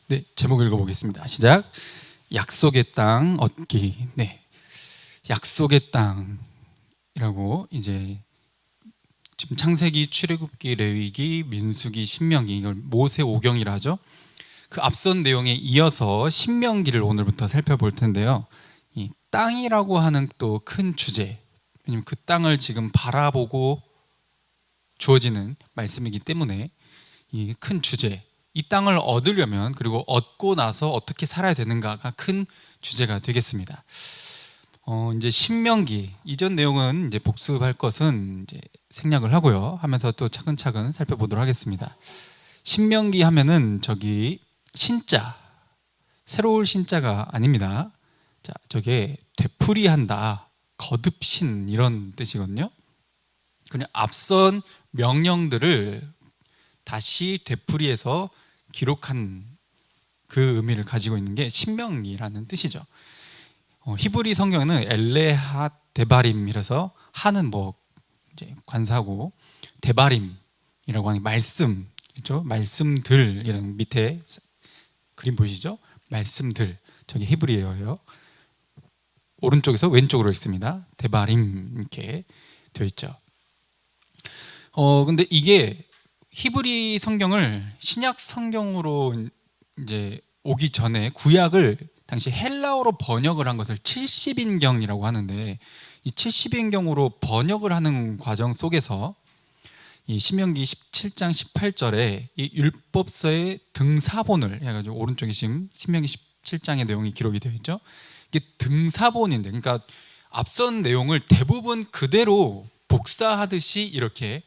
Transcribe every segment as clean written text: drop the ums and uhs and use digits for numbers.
네, 제목 읽어보겠습니다. 시작. 약속의 땅 얻기. 네, 약속의 땅이라고 이제 지금 창세기, 출애굽기, 레위기, 민수기, 신명기 이걸 모세오경이라 하죠. 그 앞선 내용에 이어서 신명기를 오늘부터 살펴볼 텐데요. 이 땅이라고 하는 또 큰 주제. 왜냐면 그 땅을 지금 바라보고 주어지는 말씀이기 때문에 이 큰 주제, 이 땅을 얻으려면 그리고 얻고 나서 어떻게 살아야 되는가가 큰 주제가 되겠습니다. 이제 신명기 이전 내용은 이제 복습할 것은 이제 생략을 하고요. 하면서 또 차근차근 살펴보도록 하겠습니다. 신명기 하면은 저기 신자, 새로울 신자가 아닙니다. 자, 저게 되풀이한다, 거듭신 이런 뜻이거든요. 그냥 앞선 명령들을 다시 되풀이해서 기록한 그 의미를 가지고 있는 게 신명기라는 뜻이죠. 히브리 성경에는 엘레하 데바림이라서 하는 뭐 이제 관사고, 데바림이라고 하는 말씀, 그렇죠? 말씀들 이런 밑에 그림 보이시죠? 말씀들, 저기 히브리어예요. 오른쪽에서 왼쪽으로 있습니다. 데바림 이렇게 되어 있죠. 근데 이게 히브리 성경을 신약 성경으로 이제 오기 전에 구약을 당시 헬라어로 번역을 한 것을 70인경이라고 하는데, 이 70인경으로 번역을 하는 과정 속에서 이 신명기 17장 18절에 이 율법서의 등사본을 해가지고, 오른쪽에 지금 신명기 17장의 내용이 기록이 되어 있죠. 이게 등사본인데, 그러니까 앞선 내용을 대부분 그대로 복사하듯이 이렇게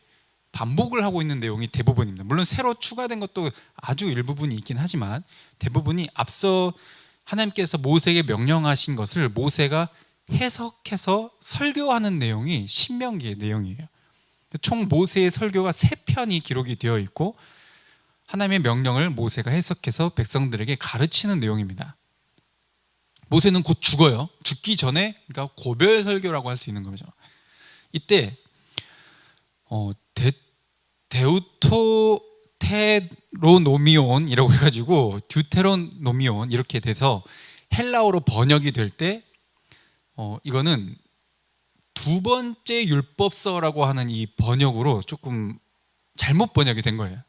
반복을 하고 있는 내용이 대부분입니다. 물론 새로 추가된 것도 아주 일부분이 있긴 하지만 대부분이 앞서 하나님께서 모세에게 명령하신 것을 모세가 해석해서 설교하는 내용이 신명기의 내용이에요. 총 모세의 설교가 3편이 기록이 되어 있고, 하나님의 명령을 모세가 해석해서 백성들에게 가르치는 내용입니다. 모세는 곧 죽어요. 죽기 전에, 그러니까 고별 설교라고 할 수 있는 거죠. 이때 데우토테로노미온이라고 해가지고 듀테로노미온 이렇게 돼서 헬라어로 번역이 될 때 이거는 두 번째 율법서라고 하는 이 번역으로 조금 잘못 번역이 된 거예요.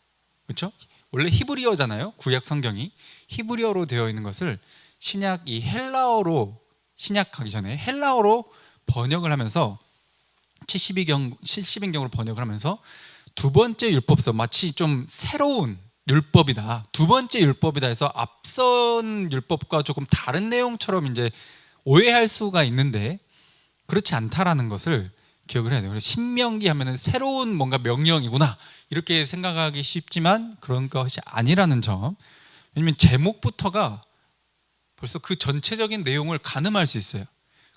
그렇죠? 원래 히브리어잖아요. 구약 성경이 히브리어로 되어 있는 것을 신약 이 헬라어로, 신약하기 전에 헬라어로 번역을 하면서 70인경으로 번역을 하면서 두 번째 율법서, 마치 좀 새로운 율법이다, 두 번째 율법이다 해서 앞선 율법과 조금 다른 내용처럼 이제 오해할 수가 있는데, 그렇지 않다라는 것을 기억을 해야 돼요. 그래서 신명기 하면은 새로운 뭔가 명령이구나 이렇게 생각하기 쉽지만 그런 것이 아니라는 점. 왜냐면 제목부터가 벌써 그 전체적인 내용을 가늠할 수 있어요.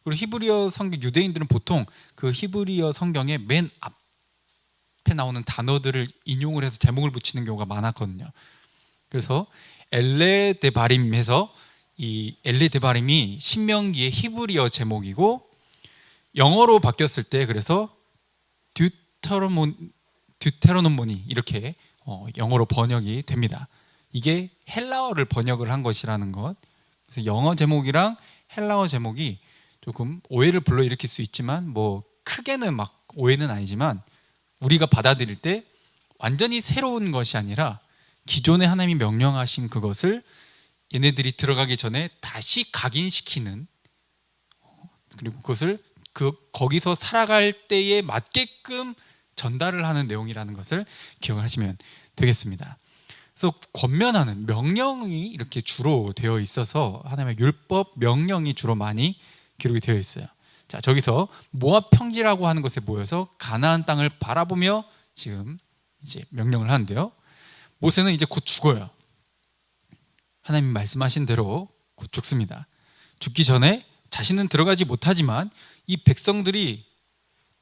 그리고 히브리어 성경, 유대인들은 보통 그 히브리어 성경의 맨 앞에 나오는 단어들을 인용을 해서 제목을 붙이는 경우가 많았거든요. 그래서 엘레데바림해서 이 엘레데바림이 신명기의 히브리어 제목이고, 영어로 바뀌었을 때 그래서 듀테로노모니 이렇게 영어로 번역이 됩니다. 이게 헬라어를 번역을 한 것이라는 것. 그래서 영어 제목이랑 헬라어 제목이 조금 오해를 불러일으킬 수 있지만, 뭐 크게는 막 오해는 아니지만 우리가 받아들일 때 완전히 새로운 것이 아니라 기존에 하나님이 명령하신 그것을 얘네들이 들어가기 전에 다시 각인시키는, 그리고 그것을 거기서 살아갈 때에 맞게끔 전달을 하는 내용이라는 것을 기억을 하시면 되겠습니다. 그래서 권면하는 명령이 이렇게 주로 되어 있어서 하나님의 율법 명령이 주로 많이 기록이 되어 있어요. 자, 저기서 모압 평지라고 하는 곳에 모여서 가나안 땅을 바라보며 지금 이제 명령을 하는데요. 모세는 이제 곧 죽어요. 하나님 말씀하신 대로 곧 죽습니다. 죽기 전에 자신은 들어가지 못하지만 이 백성들이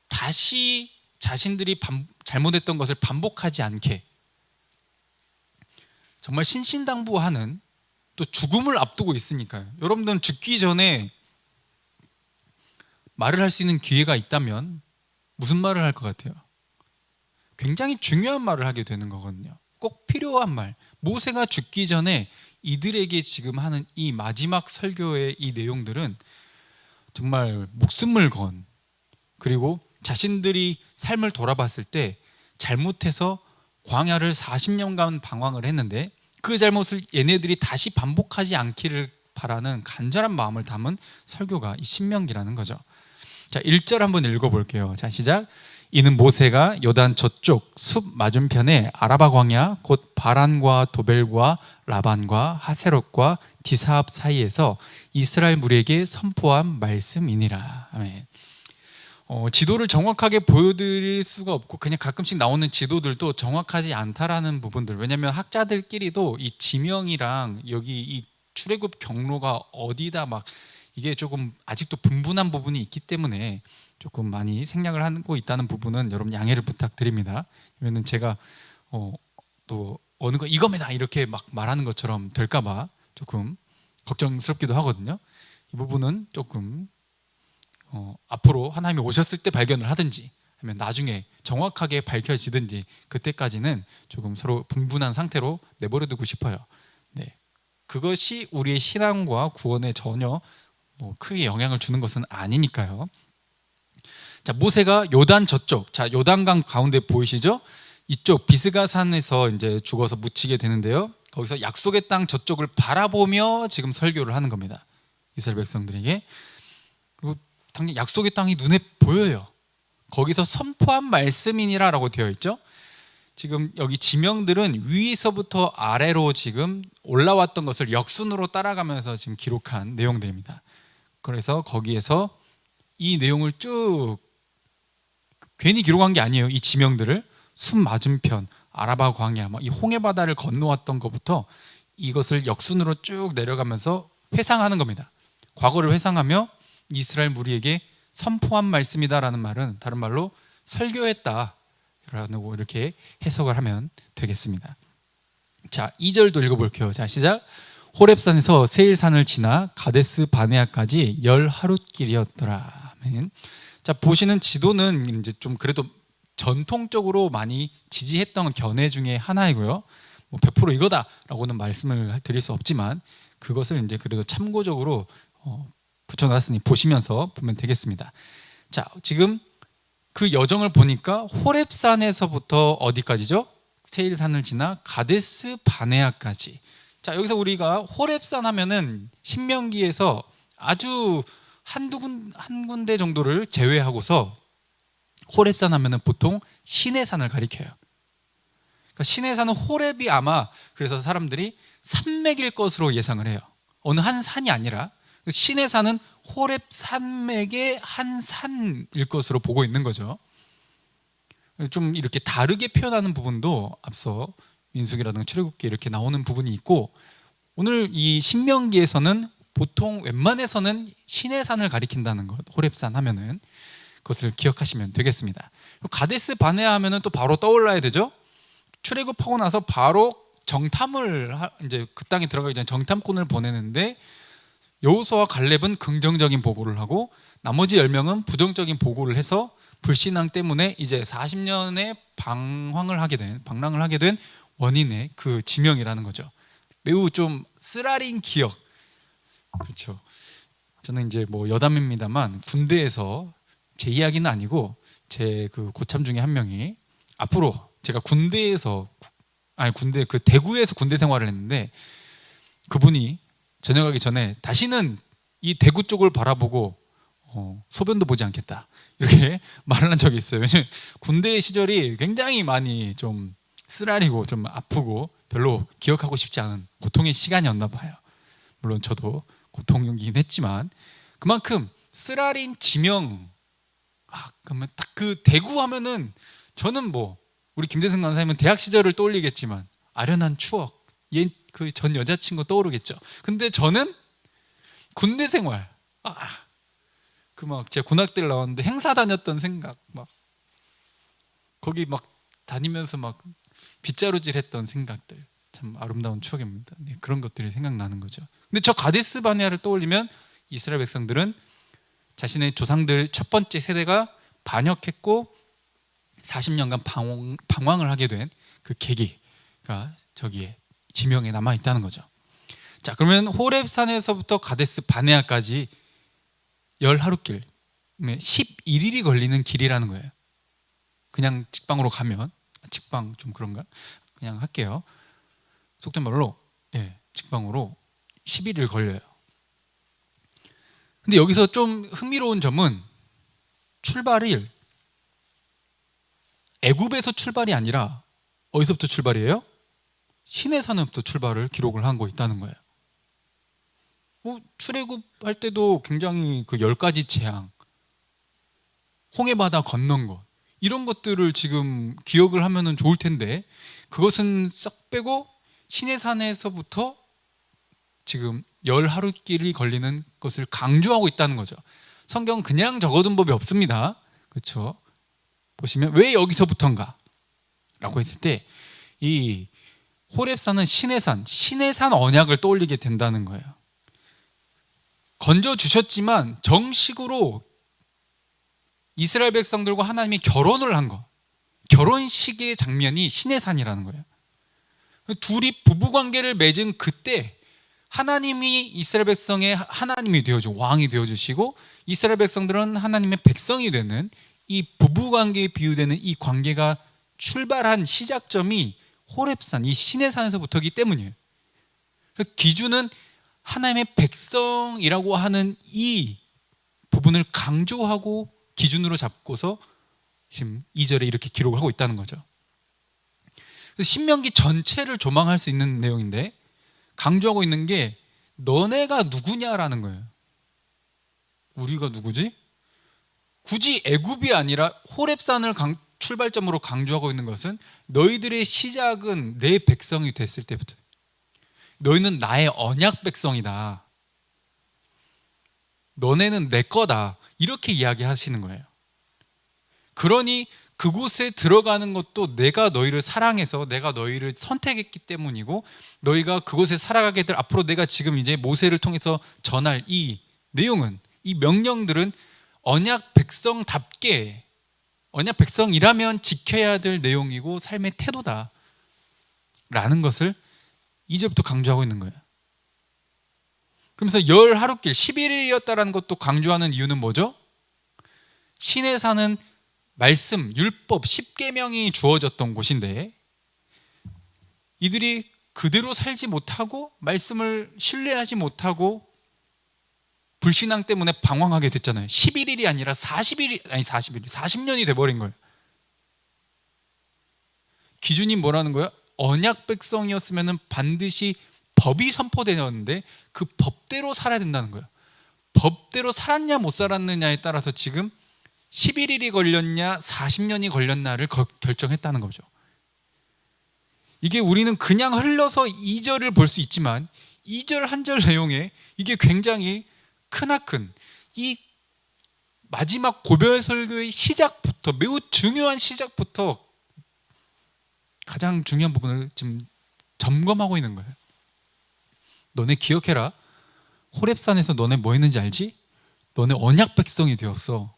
다시 자신들이 잘못했던 것을 반복하지 않게, 정말 신신당부하는, 또 죽음을 앞두고 있으니까요. 여러분들은 죽기 전에 말을 할 수 있는 기회가 있다면 무슨 말을 할 것 같아요? 굉장히 중요한 말을 하게 되는 거거든요. 꼭 필요한 말. 모세가 죽기 전에 이들에게 지금 하는 이 마지막 설교의 이 내용들은 정말 목숨을 건, 그리고 자신들이 삶을 돌아봤을 때 잘못해서 광야를 40년간 방황을 했는데 그 잘못을 얘네들이 다시 반복하지 않기를 바라는 간절한 마음을 담은 설교가 이 신명기라는 거죠. 자, 1절 한번 읽어볼게요. 자, 시작. 이는 모세가 요단 저쪽 숲 맞은편에 아라바 광야 곧 바란과 도벨과 라반과 하세롯과 디사압 사이에서 이스라엘 무리에게 선포한 말씀이니라. 아멘. 지도를 정확하게 보여드릴 수가 없고 그냥 가끔씩 나오는 지도들도 정확하지 않다라는 부분들, 왜냐하면 학자들끼리도 이 지명이랑 여기 이 출애굽 경로가 어디다 막 이게 조금 아직도 분분한 부분이 있기 때문에 조금 많이 생략을 하고 있다는 부분은 여러분 양해를 부탁드립니다. 왜냐면 제가 또 어느 거 이겁니다 이렇게 막 말하는 것처럼 될까봐 조금 걱정스럽기도 하거든요. 이 부분은 조금 앞으로 하나님이 오셨을 때 발견을 하든지 아니면 나중에 정확하게 밝혀지든지 그때까지는 조금 서로 분분한 상태로 내버려두고 싶어요. 네, 그것이 우리의 신앙과 구원에 전혀 크게 영향을 주는 것은 아니니까요. 자, 모세가 요단 저쪽, 자 요단강 가운데 보이시죠? 이쪽 비스가산에서 이제 죽어서 묻히게 되는데요. 거기서 약속의 땅 저쪽을 바라보며 지금 설교를 하는 겁니다. 이스라엘 백성들에게. 그리고 당연히 약속의 땅이 눈에 보여요. 거기서 선포한 말씀이니라라고 되어 있죠. 지금 여기 지명들은 위에서부터 아래로 지금 올라왔던 것을 역순으로 따라가면서 지금 기록한 내용들입니다. 그래서 거기에서 이 내용을 쭉 괜히 기록한 게 아니에요. 이 지명들을 숲 맞은편, 아라바 광야, 이 홍해 바다를 건너왔던 것부터 이것을 역순으로 쭉 내려가면서 회상하는 겁니다. 과거를 회상하며 이스라엘 무리에게 선포한 말씀이다라는 말은 다른 말로 설교했다라고 이렇게 해석을 하면 되겠습니다. 자, 2절도 읽어볼게요. 자, 시작. 호렙산에서 세일산을 지나 가데스 바네아까지 10하룻길이었더라. 아멘. 자, 보시는 지도는 이제 좀 그래도 전통적으로 많이 지지했던 견해 중에 하나이고요. 100% 이거다라고는 말씀을 드릴 수 없지만 그것을 이제 그래도 참고적으로 붙여놨으니 보시면서 보면 되겠습니다. 자, 지금 그 여정을 보니까 호렙산에서부터 어디까지죠? 세일산을 지나 가데스 바네아까지. 자, 여기서 우리가 호렙산 하면은 신명기에서 아주 한 군데 정도를 제외하고서 호렙산 하면은 보통 시내산을 가리켜요. 그러니까 시내산은 호렙이 아마 그래서 사람들이 산맥일 것으로 예상을 해요. 어느 한 산이 아니라 시내산은 호렙 산맥의 한 산일 것으로 보고 있는 거죠. 좀 이렇게 다르게 표현하는 부분도 앞서 민수기라든가 출애굽기 이렇게 나오는 부분이 있고, 오늘 이 신명기에서는 보통 웬만해서는 시내산을 가리킨다는 것, 호렙산 하면은 그것을 기억하시면 되겠습니다. 가데스 바네아 하면은 또 바로 떠올라야 되죠. 출애굽하고 나서 바로 정탐을 이제 그 땅에 들어가기 전에 정탐꾼을 보내는데 여호수아와 갈렙은 긍정적인 보고를 하고 나머지 10명은 부정적인 보고를 해서 불신앙 때문에 이제 40년의 방랑을 하게 된 원인의 그 지명이라는 거죠. 매우 좀 쓰라린 기억. 그렇죠. 저는 이제 여담입니다만 군대에서 제 이야기는 아니고 제 그 고참 중에 한 명이 앞으로 제가 군대 그 대구에서 군대 생활을 했는데 그분이 전역하기 전에 다시는 이 대구 쪽을 바라보고 소변도 보지 않겠다 이렇게 말을 한 적이 있어요. 왜냐면 군대 시절이 굉장히 많이 좀 쓰라리고 좀 아프고 별로 기억하고 싶지 않은 고통의 시간이었나 봐요. 물론 저도 고통이긴 했지만 그만큼 쓰라린 지명. 그러면 딱 그 대구 하면은 저는 우리 김대승 강사님은 대학 시절을 떠올리겠지만 아련한 추억, 그 전 여자친구 떠오르겠죠. 근데 저는 군대 생활, 제가 군악대를 나왔는데 행사 다녔던 생각, 거기 다니면서 빗자루질했던 생각들, 참 아름다운 추억입니다. 네, 그런 것들이 생각나는 거죠. 근데 저 가데스 바네아를 떠올리면 이스라엘 백성들은 자신의 조상들 첫 번째 세대가 반역했고 40년간 방황을 하게 된 그 계기가 저기에 지명에 남아 있다는 거죠. 자, 그러면 호렙산에서부터 가데스 바네아까지 열 하루길, 11일이 걸리는 길이라는 거예요. 그냥 직방으로 가면, 직방 좀 그런가? 그냥 할게요. 속된 말로 직방으로 11일 걸려요. 근데 여기서 좀 흥미로운 점은 출발일 애굽에서 출발이 아니라 어디서부터 출발이에요? 시내산에부터 출발을 기록을 하고 있다는 거예요. 출애굽 할 때도 굉장히 그 10가지 재앙, 홍해바다 건넌 것, 이런 것들을 지금 기억을 하면은 좋을 텐데 그것은 싹 빼고 시내산에서부터 지금 열 하루길이 걸리는 것을 강조하고 있다는 거죠. 성경은 그냥 적어둔 법이 없습니다. 그렇죠? 보시면 왜 여기서부터인가? 라고 했을 때 이 호렙산은 시내산 언약을 떠올리게 된다는 거예요. 건져 주셨지만 정식으로 이스라엘 백성들과 하나님이 결혼을 한 거, 결혼식의 장면이 시내산이라는 거예요. 둘이 부부관계를 맺은 그때 하나님이 이스라엘 백성의 하나님이 되어주고 왕이 되어주시고 이스라엘 백성들은 하나님의 백성이 되는 이 부부관계에 비유되는 이 관계가 출발한 시작점이 호렙산, 이 시내산에서부터이기 때문이에요. 기준은 하나님의 백성이라고 하는 이 부분을 강조하고 기준으로 잡고서 지금 2절에 이렇게 기록을 하고 있다는 거죠. 신명기 전체를 조망할 수 있는 내용인데 강조하고 있는 게 너네가 누구냐라는 거예요. 우리가 누구지? 굳이 애굽이 아니라 호렙산을 출발점으로 강조하고 있는 것은 너희들의 시작은 내 백성이 됐을 때부터, 너희는 나의 언약 백성이다, 너네는 내 거다, 이렇게 이야기하시는 거예요. 그러니 그곳에 들어가는 것도 내가 너희를 사랑해서 내가 너희를 선택했기 때문이고, 너희가 그곳에 살아가게 될, 앞으로 내가 지금 이제 모세를 통해서 전할 이 내용은, 이 명령들은 언약 백성답게, 언약 백성이라면 지켜야 될 내용이고 삶의 태도다 라는 것을 이제부터 강조하고 있는 거예요. 그러면서 열 하루길 11일이었다라는 것도 강조하는 이유는 뭐죠? 시내산은 말씀, 율법, 십계명이 주어졌던 곳인데 이들이 그대로 살지 못하고 말씀을 신뢰하지 못하고 불신앙 때문에 방황하게 됐잖아요. 11일이 아니라 40년이 돼버린 거예요. 기준이 뭐라는 거예요? 언약 백성이었으면 반드시 법이 선포되었는데 그 법대로 살아야 된다는 거예요. 법대로 살았냐 못 살았느냐에 따라서 지금 11일이 걸렸냐 40년이 걸렸나를 결정했다는 거죠. 이게 우리는 그냥 흘러서 2절을 볼 수 있지만 2절 한 절 내용에 이게 굉장히 크나큰 이 마지막 고별 설교의 시작부터, 매우 중요한 시작부터 가장 중요한 부분을 지금 점검하고 있는 거예요. 너네 기억해라. 호렙산에서 너네 뭐 했는지 알지? 너네 언약 백성이 되었어.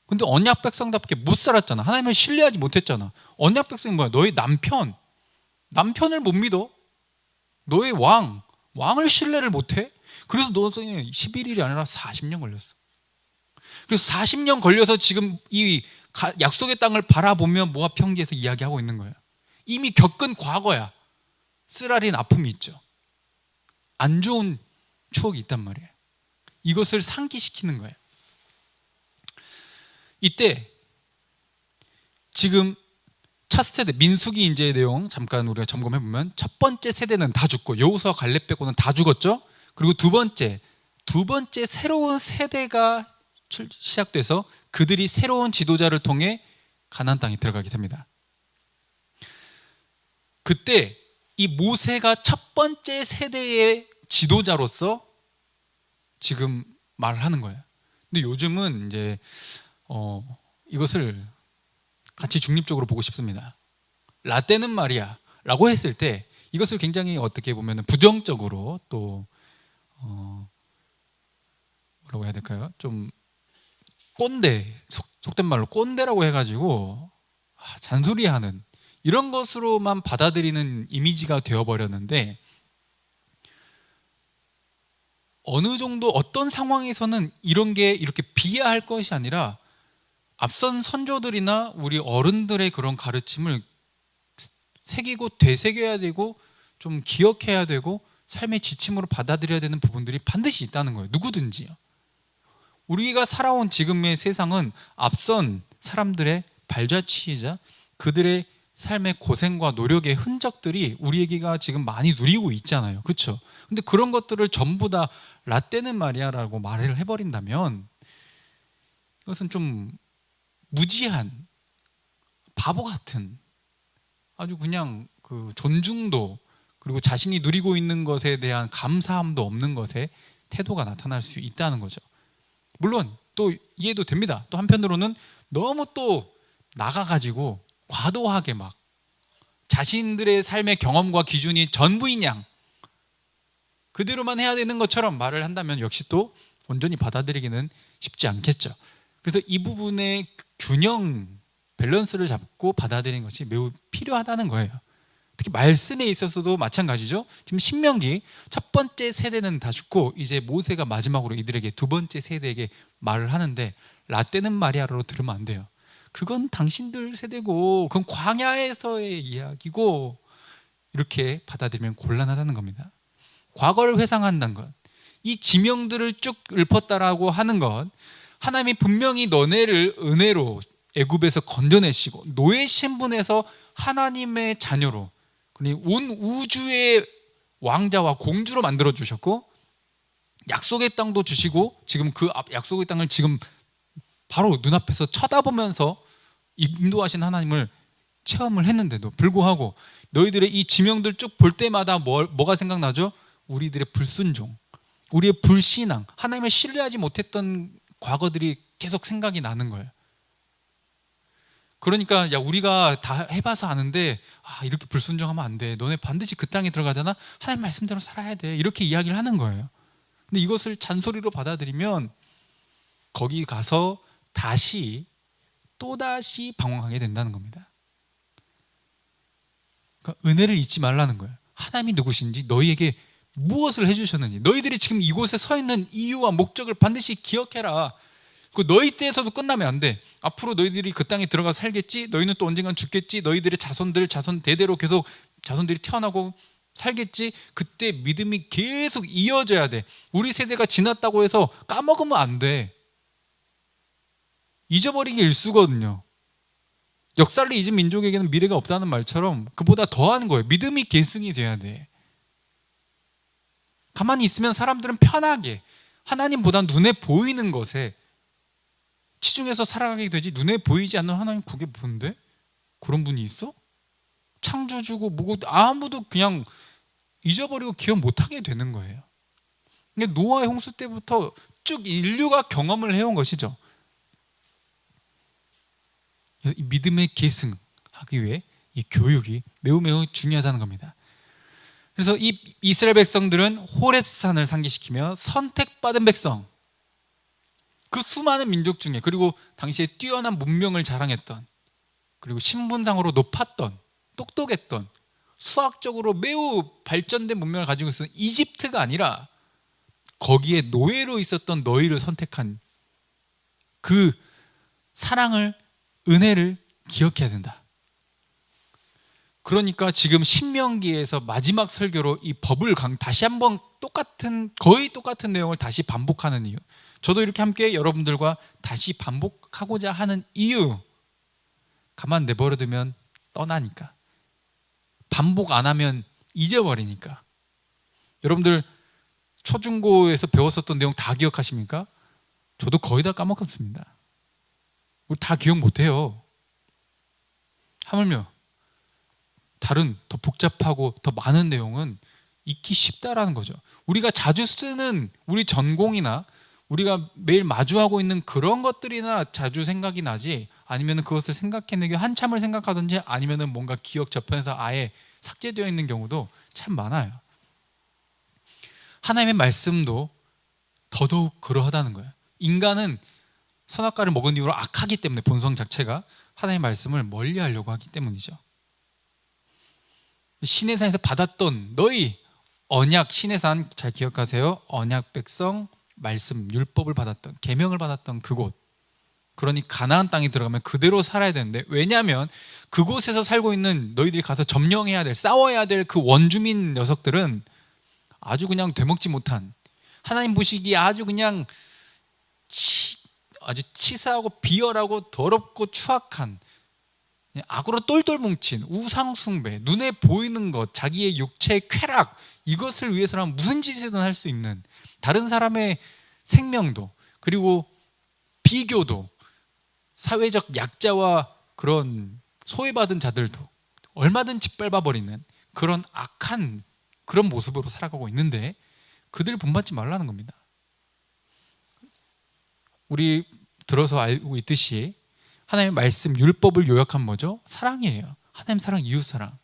근데 언약 백성답게 못 살았잖아. 하나님을 신뢰하지 못했잖아. 언약 백성이 뭐야? 너의 남편을 못 믿어. 너의 왕을 신뢰를 못해. 그래서 너는 11일이 아니라 40년 걸렸어. 그래서 40년 걸려서 지금 이 약속의 땅을 바라보며 모압 평지에서 이야기하고 있는 거예요. 이미 겪은 과거야. 쓰라린 아픔이 있죠. 안 좋은 추억이 있단 말이에요. 이것을 상기시키는 거예요. 이때 지금 첫 세대 민수기 이제 내용 잠깐 우리가 점검해 보면 첫 번째 세대는 다 죽고 여호수아 갈렙 빼고는 다 죽었죠. 그리고 두 번째 새로운 세대가 시작돼서 그들이 새로운 지도자를 통해 가나안 땅에 들어가게 됩니다. 그때 이 모세가 첫 번째 세대의 지도자로서 지금 말을 하는 거예요. 근데 요즘은 이제 이것을 같이 중립적으로 보고 싶습니다. 라떼는 말이야 라고 했을 때 이것을 굉장히 어떻게 보면 부정적으로 또 뭐라고 해야 될까요? 좀 꼰대, 속된 말로 꼰대라고 해가지고 잔소리하는 이런 것으로만 받아들이는 이미지가 되어버렸는데, 어느 정도 어떤 상황에서는 이런 게 이렇게 비하할 것이 아니라 앞선 선조들이나 우리 어른들의 그런 가르침을 새기고 되새겨야 되고 좀 기억해야 되고 삶의 지침으로 받아들여야 되는 부분들이 반드시 있다는 거예요. 누구든지요. 우리가 살아온 지금의 세상은 앞선 사람들의 발자취이자 그들의 삶의 고생과 노력의 흔적들이 우리에게가 지금 많이 누리고 있잖아요. 그렇죠? 근데 그런 것들을 전부 다 라떼는 말이야라고 말을 해버린다면 이것은 좀 무지한 바보 같은 아주 그냥 그 존중도 그리고 자신이 누리고 있는 것에 대한 감사함도 없는 것에 태도가 나타날 수 있다는 거죠. 물론 또 이해도 됩니다. 또 한편으로는 너무 또 나가가지고 과도하게 막 자신들의 삶의 경험과 기준이 전부인 양 그대로만 해야 되는 것처럼 말을 한다면 역시 또 온전히 받아들이기는 쉽지 않겠죠. 그래서 이 부분의 균형, 밸런스를 잡고 받아들이는 것이 매우 필요하다는 거예요. 특히 말씀에 있어서도 마찬가지죠. 지금 신명기 첫 번째 세대는 다 죽고 이제 모세가 마지막으로 이들에게 두 번째 세대에게 말을 하는데 라떼는 마리아로 들으면 안 돼요. 그건 당신들 세대고 그건 광야에서의 이야기고 이렇게 받아들이면 곤란하다는 겁니다. 과거를 회상한다는 것, 이 지명들을 쭉 읊었다라고 하는 것, 하나님이 분명히 너네를 은혜로 애굽에서 건져내시고 노예 신분에서 하나님의 자녀로 온 우주의 왕자와 공주로 만들어 주셨고 약속의 땅도 주시고 지금 그 약속의 땅을 지금 바로 눈앞에서 쳐다보면서 인도하신 하나님을 체험을 했는데도 불구하고 너희들의 이 지명들 쭉 볼 때마다 뭐가 생각나죠? 우리들의 불순종, 우리의 불신앙, 하나님을 신뢰하지 못했던 과거들이 계속 생각이 나는 거예요. 그러니까 야 우리가 다 해봐서 아는데 이렇게 불순종하면 안 돼. 너네 반드시 그 땅에 들어가잖아. 하나님 말씀대로 살아야 돼. 이렇게 이야기를 하는 거예요. 근데 이것을 잔소리로 받아들이면 거기 가서 또다시 방황하게 된다는 겁니다. 그러니까 은혜를 잊지 말라는 거예요. 하나님이 누구신지 너희에게 무엇을 해주셨는지 너희들이 지금 이곳에 서 있는 이유와 목적을 반드시 기억해라. 그 너희 때에서도 끝나면 안 돼. 앞으로 너희들이 그 땅에 들어가서 살겠지. 너희는 또 언젠간 죽겠지. 너희들의 자손 대대로 계속 자손들이 태어나고 살겠지. 그때 믿음이 계속 이어져야 돼. 우리 세대가 지났다고 해서 까먹으면 안 돼. 잊어버리기 일쑤거든요. 역사를 잊은 민족에게는 미래가 없다는 말처럼 그보다 더하는 거예요. 믿음이 계승이 돼야 돼. 가만히 있으면 사람들은 편하게 하나님보다 눈에 보이는 것에 치중해서 살아가게 되지 눈에 보이지 않는 하나님 그게 뭔데? 그런 분이 있어? 창조주고 뭐고 아무도 그냥 잊어버리고 기억 못하게 되는 거예요. 근데 노아의 홍수 때부터 쭉 인류가 경험을 해온 것이죠. 이 믿음의 계승하기 위해 이 교육이 매우 중요하다는 겁니다. 그래서 이 이스라엘 백성들은 호렙산을 상기시키며 선택받은 백성, 그 수많은 민족 중에 그리고 당시에 뛰어난 문명을 자랑했던 그리고 신분상으로 높았던 똑똑했던 수학적으로 매우 발전된 문명을 가지고 있었던 이집트가 아니라 거기에 노예로 있었던 너희를 선택한 그 사랑을 은혜를 기억해야 된다. 그러니까 지금 신명기에서 마지막 설교로 이 법을 다시 한번 거의 똑같은 내용을 다시 반복하는 이유, 저도 이렇게 함께 여러분들과 다시 반복하고자 하는 이유, 가만 내버려두면 떠나니까, 반복 안 하면 잊어버리니까. 여러분들 초중고에서 배웠었던 내용 다 기억하십니까? 저도 거의 다 까먹었습니다. 우리 다 기억 못해요. 하물며 다른 더 복잡하고 더 많은 내용은 잊기 쉽다라는 거죠. 우리가 자주 쓰는 우리 전공이나 우리가 매일 마주하고 있는 그런 것들이나 자주 생각이 나지, 아니면 그것을 생각해내기 한참을 생각하든지 아니면 뭔가 기억 저편에서 아예 삭제되어 있는 경우도 참 많아요. 하나님의 말씀도 더더욱 그러하다는 거예요. 인간은 선악과를 먹은 이후로 악하기 때문에 본성 자체가 하나님의 말씀을 멀리하려고 하기 때문이죠. 시내산에서 받았던 너희 언약 시내산 잘 기억하세요. 언약 백성 말씀 율법을 받았던 계명을 받았던 그곳. 그러니 가나안 땅에 들어가면 그대로 살아야 되는데 왜냐하면 그곳에서 살고 있는 너희들이 가서 점령해야 될 싸워야 될 그 원주민 녀석들은 아주 그냥 되먹지 못한 하나님 보시기에 아주 그냥 아주 치사하고 비열하고 더럽고 추악한 악으로 똘똘 뭉친 우상 숭배, 눈에 보이는 것, 자기의 육체의 쾌락 이것을 위해서라면 무슨 짓이든 할 수 있는 다른 사람의 생명도 그리고 비교도 사회적 약자와 그런 소외받은 자들도 얼마든 짓밟아버리는 그런 악한 그런 모습으로 살아가고 있는데 그들 본받지 말라는 겁니다. 우리 들어서 알고 있듯이 하나님의 말씀 율법을 요약한 뭐죠? 사랑이에요. 하나님 사랑, 이웃 사랑.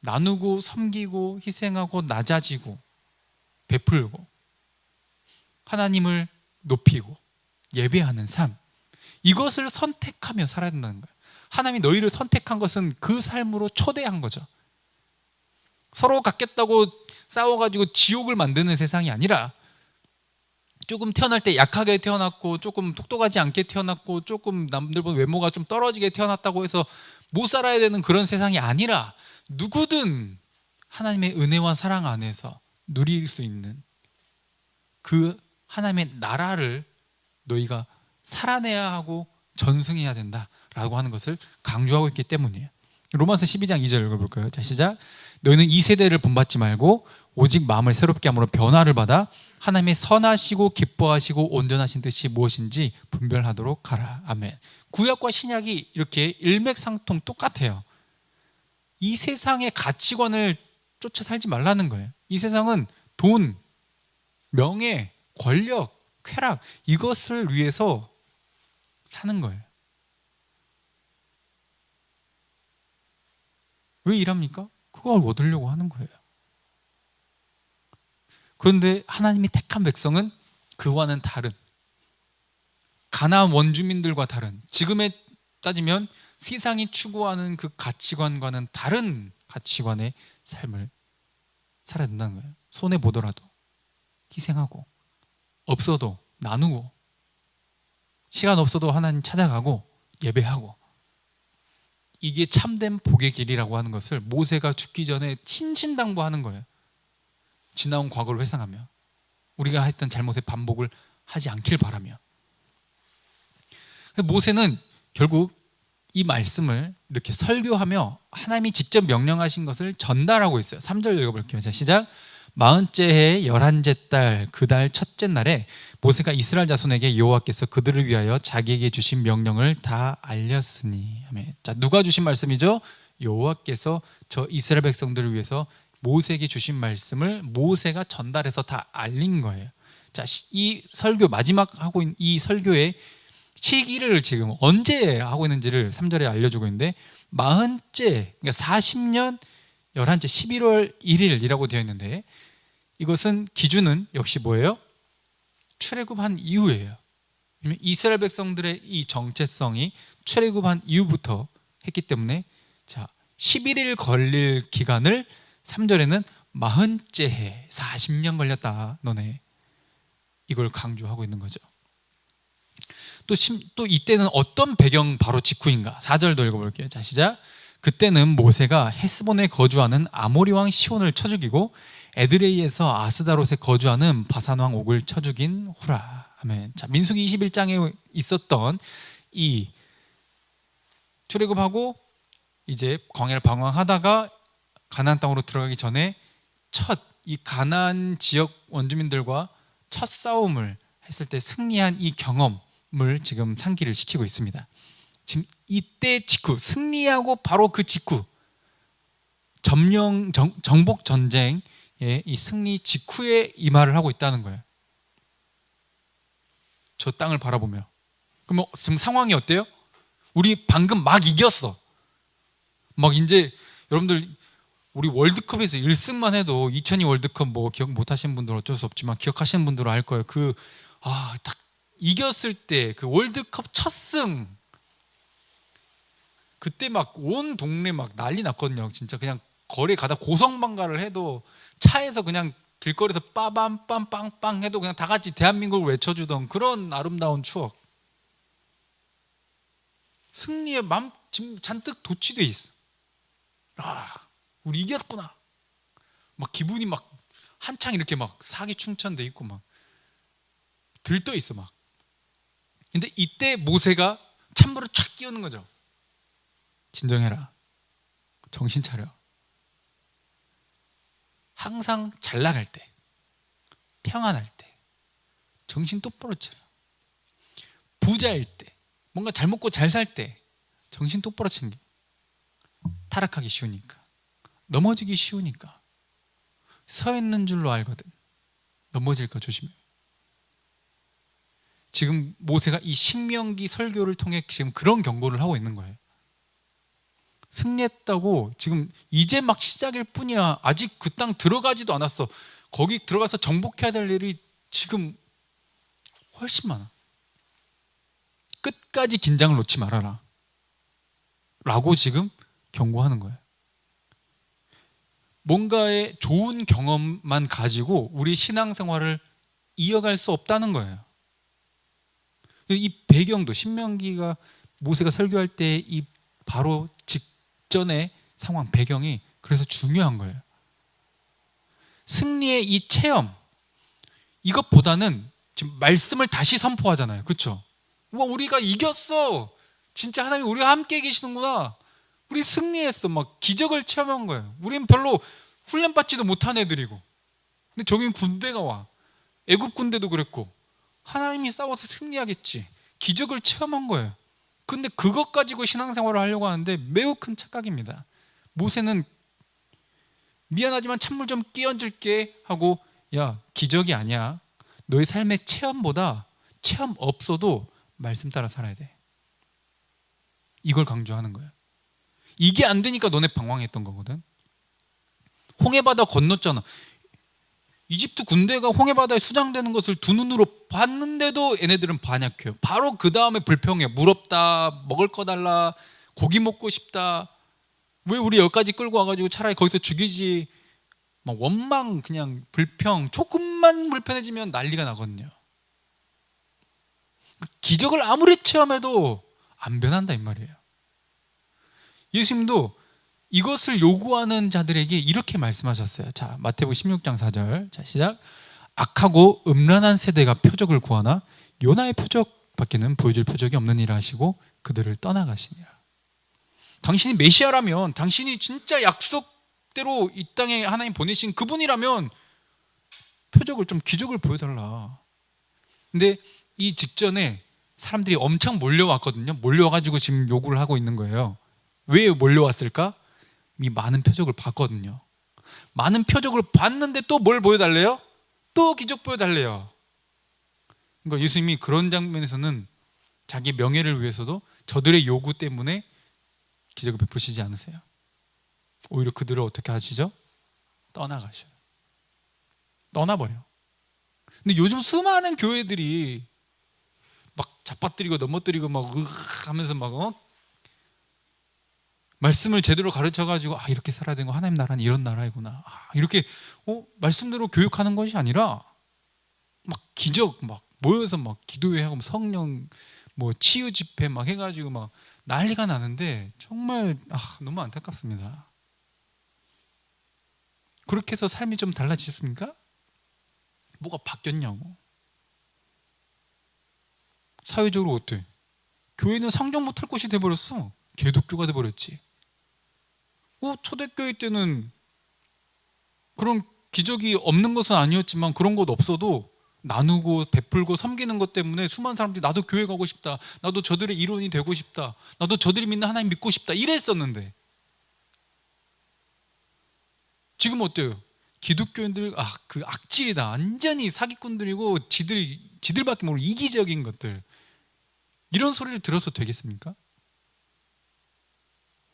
나누고 섬기고 희생하고 낮아지고 베풀고 하나님을 높이고 예배하는 삶 이것을 선택하며 살아야 된다는 거예요. 하나님이 너희를 선택한 것은 그 삶으로 초대한 거죠. 서로 갖겠다고 싸워가지고 지옥을 만드는 세상이 아니라 조금 태어날 때 약하게 태어났고 조금 똑똑하지 않게 태어났고 조금 남들보다 외모가 좀 떨어지게 태어났다고 해서 못 살아야 되는 그런 세상이 아니라 누구든 하나님의 은혜와 사랑 안에서 누릴 수 있는 그 하나님의 나라를 너희가 살아내야 하고 전승해야 된다라고 하는 것을 강조하고 있기 때문이에요. 로마서 12장 2절 읽어볼까요? 자, 시작. 너희는 이 세대를 본받지 말고 오직 마음을 새롭게 함으로 변화를 받아 하나님의 선하시고 기뻐하시고 온전하신 뜻이 무엇인지 분별하도록 하라. 아멘. 구약과 신약이 이렇게 일맥상통 똑같아요. 이 세상의 가치관을 쫓아 살지 말라는 거예요. 이 세상은 돈, 명예, 권력, 쾌락 이것을 위해서 사는 거예요. 왜 일합니까? 그걸 얻으려고 하는 거예요. 그런데 하나님이 택한 백성은 그와는 다른 가나안 원주민들과 다른 지금에 따지면 세상이 추구하는 그 가치관과는 다른 가치관의 삶을 살아야 된다는 거예요. 손해보더라도 희생하고 없어도 나누고 시간 없어도 하나님 찾아가고 예배하고 이게 참된 복의 길이라고 하는 것을 모세가 죽기 전에 신신당부하는 거예요. 지나온 과거를 회상하며 우리가 했던 잘못의 반복을 하지 않길 바라며 모세는 결국 이 말씀을 이렇게 설교하며 하나님이 직접 명령하신 것을 전달하고 있어요. 3절 읽어볼게요. 자, 시작. 40째 해 11째 달 그 달 첫째 날에 모세가 이스라엘 자손에게 여호와께서 그들을 위하여 자기에게 주신 명령을 다 알렸으니. 아멘. 자, 누가 주신 말씀이죠? 여호와께서 저 이스라엘 백성들을 위해서 모세에게 주신 말씀을 모세가 전달해서 다 알린 거예요. 자, 이 설교 마지막 하고 있는 이 설교의 시기를 지금 언제 하고 있는지를 3절에 알려주고 있는데 40째 그러니까 40년 11째 11월 1일이라고 되어 있는데 이것은 기준은 역시 뭐예요? 출애굽한 이후예요. 이스라엘 백성들의 이 정체성이 출애굽한 이후부터 했기 때문에 자 11일 걸릴 기간을 3절에는 40째 해 40년 걸렸다 너네 이걸 강조하고 있는 거죠. 또 이때는 어떤 배경 바로 직후인가 4절도 읽어볼게요. 자, 시작. 그때는 모세가 헤스본에 거주하는 아모리 왕 시온을 쳐 죽이고 에드레이에서 아스다롯에 거주하는 바산 왕 옥을 쳐 죽인 후라. 아멘. 자, 민수기 21장에 있었던 이 출애굽하고 이제 광야를 방황하다가 가나안 땅으로 들어가기 전에 첫 이 가나안 지역 원주민들과 첫 싸움을 했을 때 승리한 이 경험을 지금 상기를 시키고 있습니다. 지금 이때 직후 승리하고 바로 그 직후 정복 전쟁의 이 승리 직후에 이 말을 하고 있다는 거예요. 저 땅을 바라보며. 그럼 지금 상황이 어때요? 우리 방금 막 이겼어. 막 이제 여러분들 우리 월드컵에서 1승만 해도 2002 월드컵 뭐 기억 못 하시는 분들은 어쩔 수 없지만 기억하시는 분들은 알 거예요. 딱 이겼을 때 그 월드컵 첫 승 그때 막 온 동네 막 난리 났거든요. 진짜 그냥 거리 가다 고성방가를 해도 차에서 그냥 길거리에서 빠밤빰빵빵 해도 그냥 다 같이 대한민국을 외쳐주던 그런 아름다운 추억. 승리의 마음 지금 잔뜩 도취돼 있어. 아, 우리 이겼구나. 막 기분이 막 한창 이렇게 막 사기충천돼 있고 막 들떠 있어 막. 근데 이때 모세가 찬물을 촥 끼우는 거죠. 진정해라. 정신 차려. 항상 잘 나갈 때, 평안할 때, 정신 똑바로 차려. 부자일 때, 뭔가 잘 먹고 잘 살 때, 정신 똑바로 챙겨. 타락하기 쉬우니까, 넘어지기 쉬우니까, 서 있는 줄로 알거든. 넘어질까 조심해. 지금 모세가 이 신명기 설교를 통해 지금 그런 경고를 하고 있는 거예요. 승리했다고 지금 이제 막 시작일 뿐이야. 아직 그 땅 들어가지도 않았어. 거기 들어가서 정복해야 될 일이 지금 훨씬 많아. 끝까지 긴장을 놓지 말아라 라고 지금 경고하는 거예요. 뭔가의 좋은 경험만 가지고 우리 신앙생활을 이어갈 수 없다는 거예요. 이 배경도 신명기가 모세가 설교할 때 이 바로 직전의 상황 배경이 그래서 중요한 거예요. 승리의 이 체험, 이것보다는 지금 말씀을 다시 선포하잖아요. 그렇죠? 와, 우리가 이겼어. 진짜 하나님이 우리와 함께 계시는구나. 우리 승리했어. 막 기적을 체험한 거예요. 우린 별로 훈련받지도 못한 애들이고, 근데 저긴 군대가 와. 애국 군대도 그랬고 하나님이 싸워서 승리하겠지. 기적을 체험한 거예요. 근데 그것 가지고 신앙생활을 하려고 하는데 매우 큰 착각입니다. 모세는 미안하지만 찬물 좀 끼얹을게 하고, 야, 기적이 아니야. 너의 삶의 체험보다 체험 없어도 말씀 따라 살아야 돼. 이걸 강조하는 거예요. 이게 안 되니까 너네 방황했던 거거든. 홍해바다 건넜잖아. 이집트 군대가 홍해바다에 수장되는 것을 두 눈으로 봤는데도 얘네들은 반역해요. 바로 그 다음에 불평해. 물 없다, 먹을 거 달라, 고기 먹고 싶다. 왜 우리 여기까지 끌고 와가지고 차라리 거기서 죽이지. 막 원망, 그냥 불평. 조금만 불편해지면 난리가 나거든요. 기적을 아무리 체험해도 안 변한다 이 말이에요. 예수님도 이것을 요구하는 자들에게 이렇게 말씀하셨어요. 자, 마태복음 16장 4절. 자, 시작. 악하고 음란한 세대가 표적을 구하나 요나의 표적밖에는 보여줄 표적이 없느니라 하시고 그들을 떠나가시니라. 당신이 메시아라면, 당신이 진짜 약속대로 이 땅에 하나님 보내신 그분이라면 표적을 좀, 기적을 보여달라. 근데 이 직전에 사람들이 엄청 몰려왔거든요. 몰려와가지고 지금 요구를 하고 있는 거예요. 왜 몰려왔을까? 이미 많은 표적을 봤거든요. 많은 표적을 봤는데 또 뭘 보여달래요? 또 기적 보여달래요. 그러니까 예수님이 그런 장면에서는 자기 명예를 위해서도 저들의 요구 때문에 기적을 베푸시지 않으세요. 오히려 그들을 어떻게 하시죠? 떠나가셔요. 떠나버려. 근데 요즘 수많은 교회들이 막 잡아뜨리고 넘어뜨리고 막 하면서 막 말씀을 제대로 가르쳐가지고, 아, 이렇게 살아야 되는 거, 하나님 나라는 이런 나라이구나, 아, 이렇게 말씀대로 교육하는 것이 아니라 막 기적 막 모여서 막 기도회 하고 성령 뭐 치유 집회 막 해가지고 막 난리가 나는데 정말 너무 안타깝습니다. 그렇게 해서 삶이 좀 달라지셨습니까? 뭐가 바뀌었냐고. 사회적으로 어때? 교회는 상종 못할 곳이 돼버렸어. 개독교가 돼버렸지. 초대교회 때는 그런 기적이 없는 것은 아니었지만 그런 것 없어도 나누고 베풀고 섬기는 것 때문에 수많은 사람들이 나도 교회 가고 싶다, 나도 저들의 일원이 되고 싶다, 나도 저들이 믿는 하나님 믿고 싶다 이랬었는데 지금 어때요? 기독교인들 그 악질이다, 완전히 사기꾼들이고 지들밖에 모르는 이기적인 것들, 이런 소리를 들어서 되겠습니까?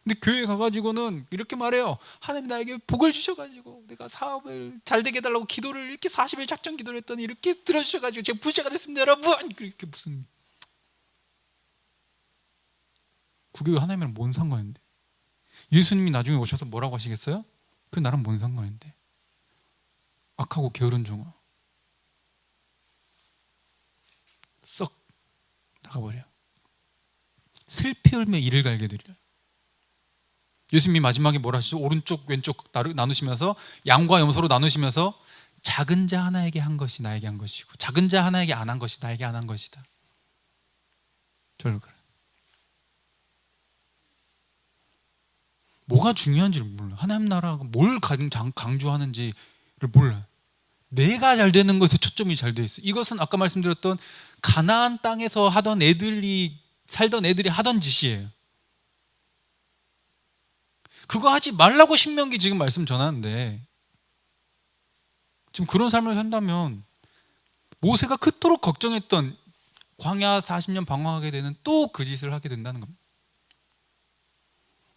근데 교회 가가지고는 이렇게 말해요. 하나님 나에게 복을 주셔가지고 내가 사업을 잘 되게 해달라고 기도를 이렇게 40일 작정 기도를 했더니 이렇게 들어주셔가지고 제가 부자가 됐습니다 여러분. 이렇게 무슨, 그게 하나님이랑 뭔 상관인데? 예수님이 나중에 오셔서 뭐라고 하시겠어요? 그게 나랑 뭔 상관인데? 약하고 게으른 종아 썩 나가버려. 슬피 울며 이를 갈게 되리라. 예수님이 마지막에 뭐라 하시죠? 오른쪽 왼쪽 나누시면서 양과 염소로 나누시면서 작은 자 하나에게 한 것이 나에게 한 것이고 작은 자 하나에게 안 한 것이 나에게 안 한 것이다. 저를 그래. 뭐가 중요한지를 몰라. 하나님 나라가 뭘 강조하는지를 몰라. 내가 잘 되는 것에 초점이 잘 돼 있어. 이것은 아까 말씀드렸던 가나안 땅에서 살던 애들이 하던 짓이에요. 그거 하지 말라고 신명기 지금 말씀 전하는데 지금 그런 삶을 산다면 모세가 그토록 걱정했던 광야 40년 방황하게 되는 또 그 짓을 하게 된다는 겁니다.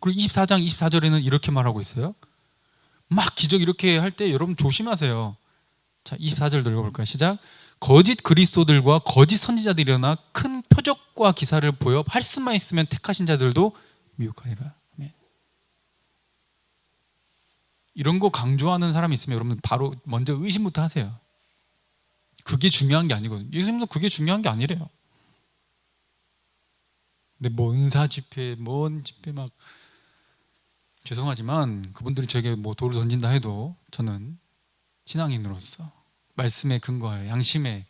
그리고 24장 24절에는 이렇게 말하고 있어요. 막 기적 이렇게 할 때 여러분 조심하세요. 자, 24절 읽어볼까요? 시작. 거짓 그리스도들과 거짓 선지자들이 일어나 큰 표적과 기사를 보여 할 수만 있으면 택하신 자들도 미혹하리라. 네. 이런 거 강조하는 사람이 있으면 여러분 바로 먼저 의심부터 하세요. 그게 중요한 게 아니거든요. 예수님도 그게 중요한 게 아니래요. 근데 뭐 은사 집회, 뭔 집회 막 죄송하지만 그분들이 저에게 뭐 돌을 던진다 해도 저는 신앙인으로서 말씀에 근거하여 양심에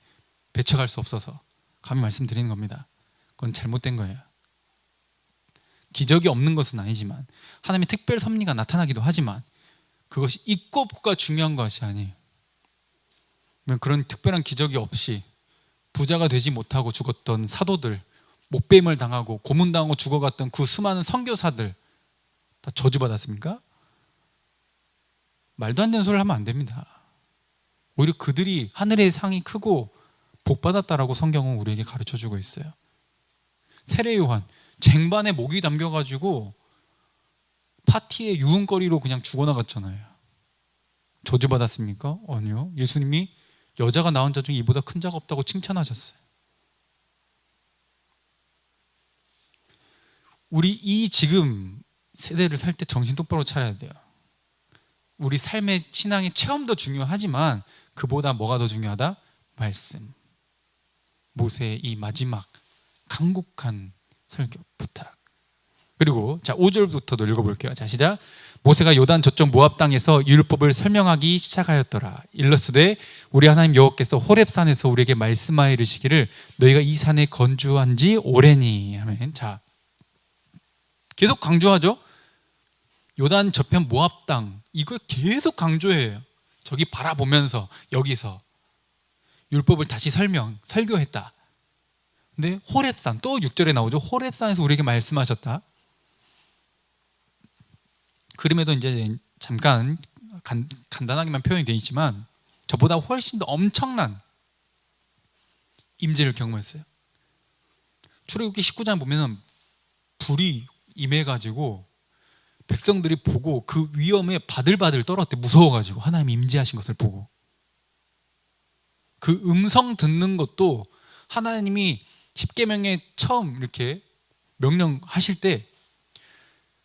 배척할 수 없어서 감히 말씀드리는 겁니다. 그건 잘못된 거예요. 기적이 없는 것은 아니지만 하나님의 특별 섭리가 나타나기도 하지만 그것이 있고 없고가 중요한 것이 아니에요. 그런 특별한 기적이 없이 부자가 되지 못하고 죽었던 사도들, 목배임을 당하고 고문당하고 죽어갔던 그 수많은 선교사들 다 저주받았습니까? 말도 안 되는 소리를 하면 안 됩니다. 오히려 그들이 하늘의 상이 크고 복받았다라고 성경은 우리에게 가르쳐주고 있어요. 세례 요한 쟁반에 목이 담겨가지고 파티의 유흥거리로 그냥 죽어나갔잖아요. 저주받았습니까? 아니요. 예수님이 여자가 낳은 자 중에 이보다 큰 자가 없다고 칭찬하셨어요. 우리 이 지금 세대를 살 때 정신 똑바로 차려야 돼요. 우리 삶의 신앙의 체험도 중요하지만 그보다 뭐가 더 중요하다? 말씀. 모세의 이 마지막 간곡한 설교 부탁. 그리고 자 5절부터도 읽어볼게요. 자 시작. 모세가 요단 저쪽 모압 땅에서 율법을 설명하기 시작하였더라. 일러스되 우리 하나님 여호와께서 호렙산에서 우리에게 말씀하여 이르시기를 너희가 이 산에 건주한 지 오래니. 아멘. 자 계속 강조하죠. 요단 저편 모압 땅 이걸 계속 강조해요. 저기 바라보면서 여기서 율법을 다시 설교했다. 근데 호렙산 또 6절에 나오죠. 호렙산에서 우리에게 말씀하셨다. 그림에도 이제 잠깐 간단하게만 표현이 되어 있지만 저보다 훨씬 더 엄청난 임재를 경험했어요. 출애굽기 19장 보면 불이 임해가지고 백성들이 보고 그 위험에 바들바들 떨었대. 무서워가지고 하나님이 임재하신 것을 보고 그 음성 듣는 것도 하나님이 십계명에 처음 이렇게 명령하실 때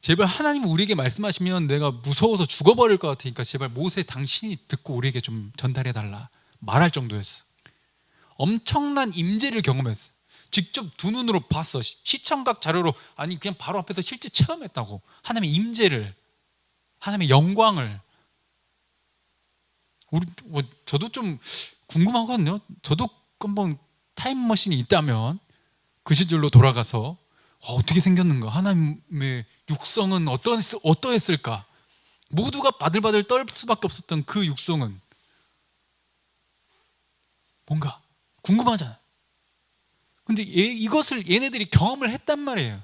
제발 하나님 우리에게 말씀하시면 내가 무서워서 죽어버릴 것 같으니까 제발 모세 당신이 듣고 우리에게 좀 전달해달라 말할 정도였어. 엄청난 임재를 경험했어. 직접 두 눈으로 봤어. 시청각 자료로 아니 그냥 바로 앞에서 실제 체험했다고. 하나님의 임재를, 하나님의 영광을. 저도 좀 궁금하거든요. 저도 한번 타임머신이 있다면 그 시절로 돌아가서 어떻게 생겼는가, 하나님의 육성은 어떠했을까, 모두가 바들바들 떨 수밖에 없었던 그 육성은 뭔가 궁금하잖아. 근데 이것을 얘네들이 경험을 했단 말이에요.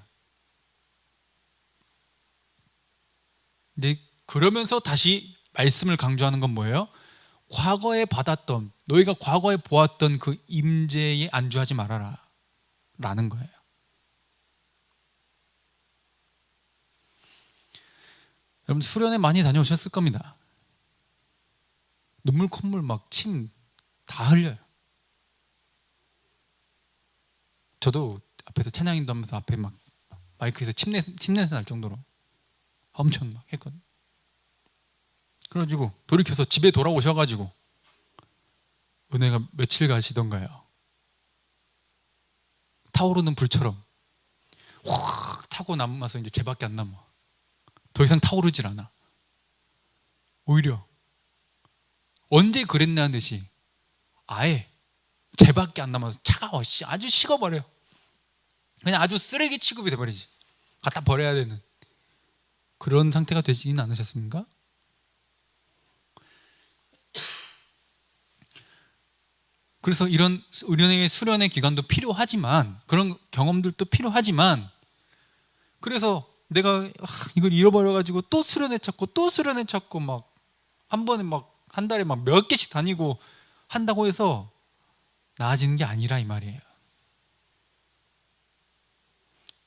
근데 그러면서 다시 말씀을 강조하는 건 뭐예요? 과거에 받았던, 너희가 과거에 보았던 그 임재에 안주하지 말아라 라는 거예요. 여러분 수련회 많이 다녀오셨을 겁니다. 눈물 콧물 막 침 다 흘려요. 저도 앞에서 찬양인도 하면서 앞에 막 마이크에서 침냄새 날 정도로 엄청 막 했거든요. 그래가지고 돌이켜서 집에 돌아오셔가지고 은혜가 며칠 가시던가요? 타오르는 불처럼 확 타고 남아서 이제 쟤밖에 안 남아. 더 이상 타오르질 않아. 오히려 언제 그랬냐는 듯이 아예 쟤밖에 안 남아서 차가워. 아주 식어버려. 그냥 아주 쓰레기 취급이 돼버리지. 갖다 버려야 되는 그런 상태가 되지는 않으셨습니까? 그래서 이런 은혜의 수련의 기간도 필요하지만, 그런 경험들도 필요하지만, 그래서 내가 이걸 잃어버려가지고 또 수련회 찾고 또 수련회 찾고 막 한 번에 막 한 달에 막 몇 개씩 다니고 한다고 해서 나아지는 게 아니라 이 말이에요.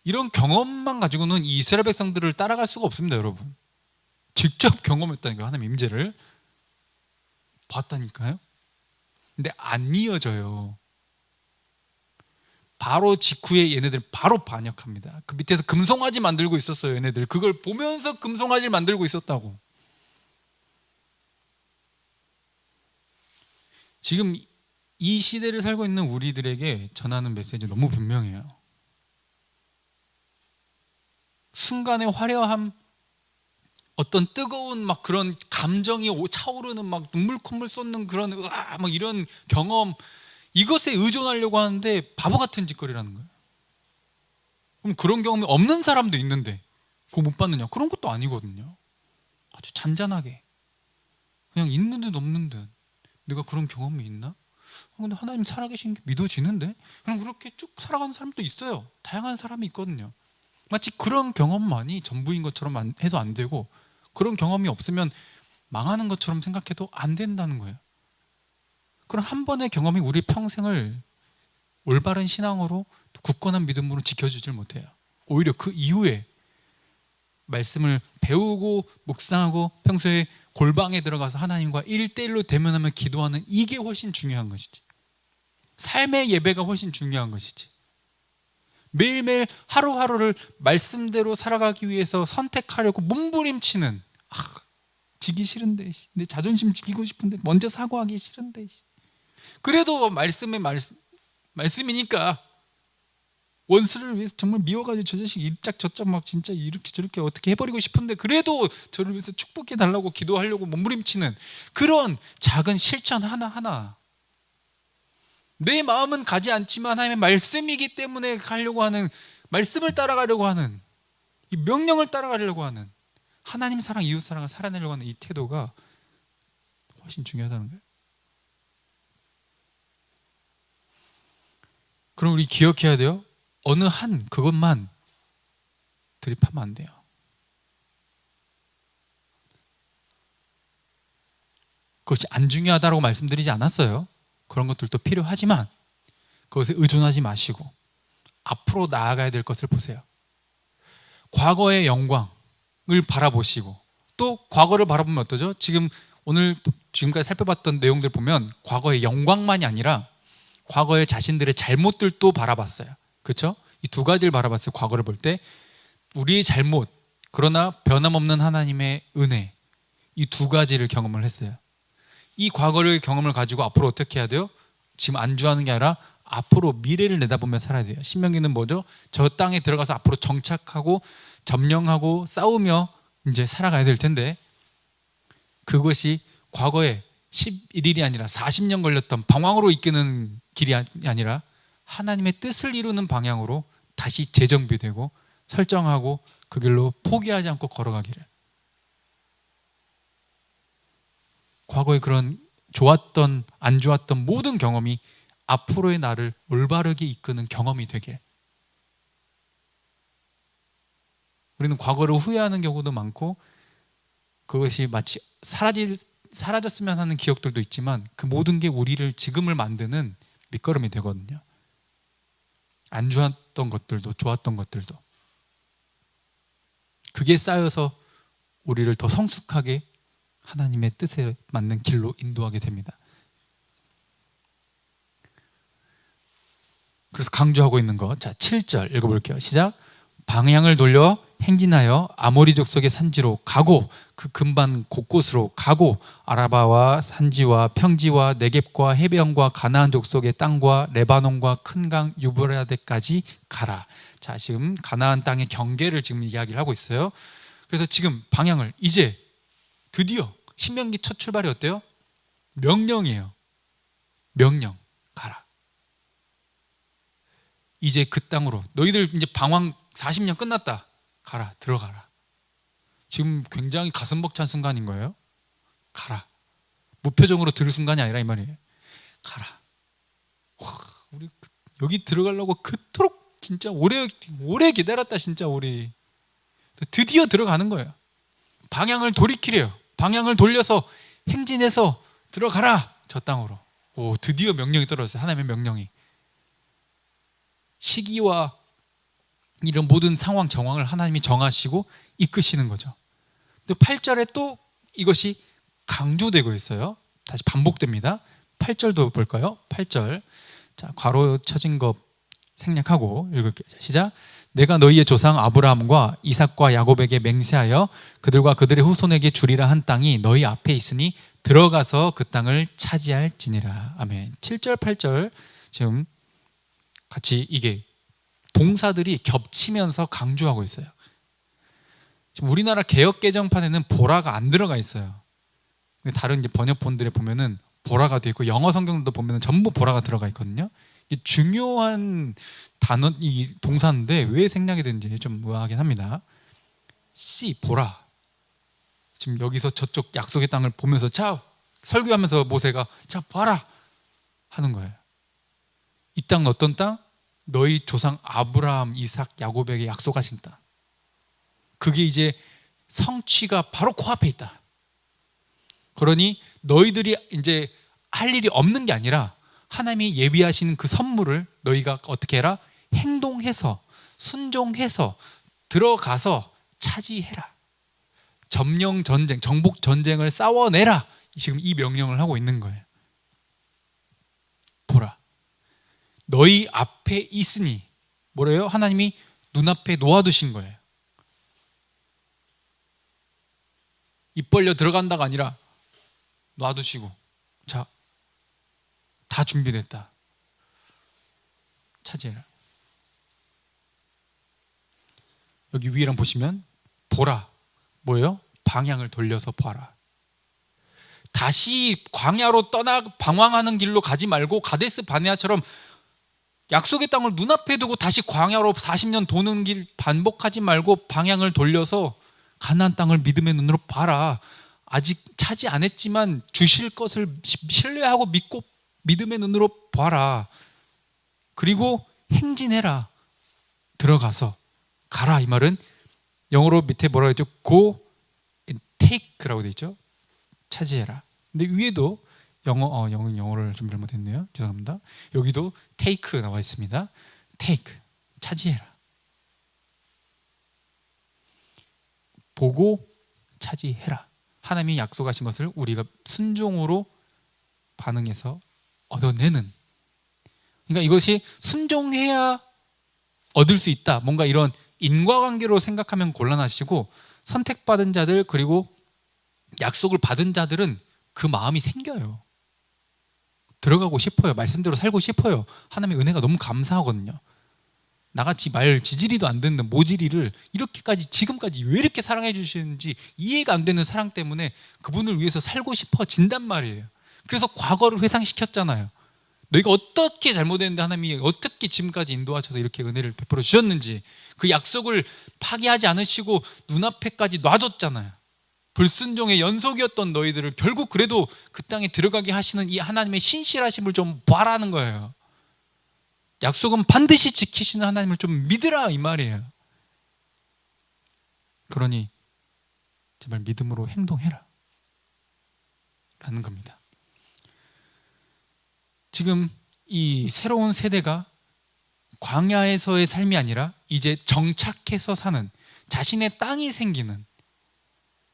이런 경험만 가지고는 이 이스라엘 백성들을 따라갈 수가 없습니다, 여러분. 직접 경험했다니까요. 하나님 임재를 봤다니까요. 근데 안 이어져요. 바로 직후에 얘네들 바로 반역합니다. 그 밑에서 금송아지 만들고 있었어요, 얘네들. 그걸 보면서 금송아지를 만들고 있었다고. 지금 이 시대를 살고 있는 우리들에게 전하는 메시지 너무 분명해요. 순간의 화려함, 어떤 뜨거운 막 그런 감정이 차오르는 막 눈물 콧물 쏟는 그런 막 이런 경험, 이것에 의존하려고 하는데 바보 같은 짓거리라는 거예요. 그럼 그런 경험이 없는 사람도 있는데 그거 못 받느냐? 그런 것도 아니거든요. 아주 잔잔하게 그냥 있는 듯 없는 듯 내가 그런 경험이 있나? 근데 하나님 살아계신 게 믿어지는데? 그럼 그렇게 쭉 살아가는 사람도 있어요. 다양한 사람이 있거든요. 마치 그런 경험만이 전부인 것처럼 해도 안 되고, 그런 경험이 없으면 망하는 것처럼 생각해도 안 된다는 거예요. 그럼 한 번의 경험이 우리 평생을 올바른 신앙으로 굳건한 믿음으로 지켜주질 못해요. 오히려 그 이후에 말씀을 배우고 묵상하고 평소에 골방에 들어가서 하나님과 1대1로 대면하며 기도하는, 이게 훨씬 중요한 것이지. 삶의 예배가 훨씬 중요한 것이지. 매일매일 하루하루를 말씀대로 살아가기 위해서 선택하려고 몸부림치는, 지기 싫은데, 내 자존심 지키고 싶은데, 먼저 사고하기 싫은데, 그래도 말씀이니까 원수를 위해서 정말 미워가지고 저 자식 이짝 저짝 막 진짜 이렇게 저렇게 어떻게 해버리고 싶은데, 그래도 저를 위해서 축복해 달라고 기도하려고 몸부림치는 그런 작은 실천 하나하나, 내 마음은 가지 않지만 하나님의 말씀이기 때문에 가려고 하는, 말씀을 따라가려고 하는, 이 명령을 따라가려고 하는, 하나님 사랑, 이웃 사랑을 살아내려고 하는 이 태도가 훨씬 중요하다는 거예요. 그럼 우리 기억해야 돼요. 어느 한 그것만 드립하면 안 돼요. 그것이 안 중요하다고 말씀드리지 않았어요. 그런 것들도 필요하지만 그것에 의존하지 마시고 앞으로 나아가야 될 것을 보세요. 과거의 영광을 바라보시고, 또 과거를 바라보면 어떠죠? 지금까지 살펴봤던 내용들 보면 과거의 영광만이 아니라 과거의 자신들의 잘못들도 바라봤어요. 그렇죠? 이 두 가지를 바라봤어요. 과거를 볼 때 우리의 잘못, 그러나 변함없는 하나님의 은혜, 이 두 가지를 경험을 했어요. 이 과거를 경험을 가지고 앞으로 어떻게 해야 돼요? 지금 안주하는 게 아니라 앞으로 미래를 내다보며 살아야 돼요. 신명기는 뭐죠? 저 땅에 들어가서 앞으로 정착하고 점령하고 싸우며 이제 살아가야 될 텐데, 그것이 과거에 11일이 아니라 40년 걸렸던 방황으로 이끄는 길이 아니라 하나님의 뜻을 이루는 방향으로 다시 재정비되고 설정하고 그 길로 포기하지 않고 걸어가기를. 과거의 그런 좋았던 안 좋았던 모든 경험이 앞으로의 나를 올바르게 이끄는 경험이 되길. 우리는 과거를 후회하는 경우도 많고 그것이 마치 사라졌으면 하는 기억들도 있지만, 그 모든 게 우리를 지금을 만드는 밑거름이 되거든요. 안 좋았던 것들도 좋았던 것들도, 그게 쌓여서 우리를 더 성숙하게 하나님의 뜻에 맞는 길로 인도하게 됩니다. 그래서 강조하고 있는 것, 자 7절 읽어볼게요. 시작. 방향을 돌려 행진하여 아모리 족속의 산지로 가고 그 근반 곳곳으로 가고 아라바와 산지와 평지와 네겝과 해변과 가나안 족속의 땅과 레바논과 큰 강 유브라데까지 가라. 자, 지금 가나안 땅의 경계를 지금 이야기를 하고 있어요. 그래서 지금 방향을 이제 드디어 신명기 첫 출발이 어때요? 명령이에요. 명령. 가라. 이제 그 땅으로 너희들 이제 방황 40년 끝났다. 가라. 들어가라. 지금 굉장히 가슴 벅찬 순간인 거예요. 가라. 무표정으로 들을 순간이 아니라 이 말이에요. 가라. 와, 우리 여기 들어가려고 그토록 진짜 오래 기다렸다. 진짜 우리 드디어 들어가는 거예요. 방향을 돌이키래요. 방향을 돌려서 행진해서 들어가라. 저 땅으로. 오, 드디어 명령이 떨어졌어요. 하나님의 명령이. 시기와 이런 모든 상황 정황을 하나님이 정하시고 이끄시는 거죠. 근데 8절에 또 이것이 강조되고 있어요. 다시 반복됩니다. 8절도 볼까요? 8절. 자, 괄호 쳐진 거 생략하고 읽을게요. 시작. 내가 너희의 조상 아브라함과 이삭과 야곱에게 맹세하여 그들과 그들의 후손에게 주리라 한 땅이 너희 앞에 있으니 들어가서 그 땅을 차지할지니라. 아멘. 7절 8절 지금 같이 이게 동사들이 겹치면서 강조하고 있어요. 지금 우리나라 개역 개정판에는 보라가 안 들어가 있어요. 근데 다른 이제 번역본들에 보면은 보라가 돼 있고 영어 성경도 보면은 전부 보라가 들어가 있거든요. 이게 중요한 단어 이 동사인데 왜 생략이 되는지 좀 의아하긴 합니다. see 보라. 지금 여기서 저쪽 약속의 땅을 보면서 자 설교하면서 모세가 자 봐라 하는 거예요. 이 땅은 어떤 땅? 너희 조상 아브라함, 이삭, 야곱에게 약속하신 땅. 그게 이제 성취가 바로 코앞에 있다. 그러니 너희들이 이제 할 일이 없는 게 아니라 하나님이 예비하시는 그 선물을 너희가 어떻게 해라? 행동해서 순종해서 들어가서 차지해라. 점령 전쟁, 정복 전쟁을 싸워내라. 지금 이 명령을 하고 있는 거예요. 보라. 너희 앞에 있으니 뭐래요? 하나님이 눈앞에 놓아두신 거예요. 입 벌려 들어간다가 아니라 놔두시고 자, 다 준비됐다. 차지해라. 여기 위에랑 보시면 보라. 뭐예요? 방향을 돌려서 봐라. 다시 광야로 떠나 방황하는 길로 가지 말고 가데스 바네아처럼 약속의 땅을 눈앞에 두고 다시 광야로 40년 도는 길 반복하지 말고 방향을 돌려서 가나안 땅을 믿음의 눈으로 봐라. 아직 차지 안 했지만 주실 것을 신뢰하고 믿고 믿음의 눈으로 봐라. 그리고 행진해라. 들어가서 가라. 이 말은 영어로 밑에 뭐라고 했죠? Go and take라고 되어 있죠. 차지해라. 근데 위에도 영어를 좀 잘못했네요. 죄송합니다. 여기도 take 나와 있습니다. take, 차지해라. 보고 차지해라. 하나님이 약속하신 것을 우리가 순종으로 반응해서 얻어내는. 그러니까 이것이 순종해야 얻을 수 있다. 뭔가 이런 인과관계로 생각하면 곤란하시고 선택받은 자들 그리고 약속을 받은 자들은 그 마음이 생겨요. 들어가고 싶어요. 말씀대로 살고 싶어요. 하나님의 은혜가 너무 감사하거든요. 나같이 말 지지리도 안 듣는 모지리를 이렇게까지 지금까지 왜 이렇게 사랑해 주시는지 이해가 안 되는 사랑 때문에 그분을 위해서 살고 싶어진단 말이에요. 그래서 과거를 회상시켰잖아요. 너희가 어떻게 잘못했는데 하나님이 어떻게 지금까지 인도하셔서 이렇게 은혜를 베풀어 주셨는지 그 약속을 파기하지 않으시고 눈앞에까지 놔줬잖아요. 불순종의 연속이었던 너희들을 결국 그래도 그 땅에 들어가게 하시는 이 하나님의 신실하심을 좀 봐라는 거예요. 약속은 반드시 지키시는 하나님을 좀 믿으라 이 말이에요. 그러니 제발 믿음으로 행동해라 라는 겁니다. 지금 이 새로운 세대가 광야에서의 삶이 아니라 이제 정착해서 사는 자신의 땅이 생기는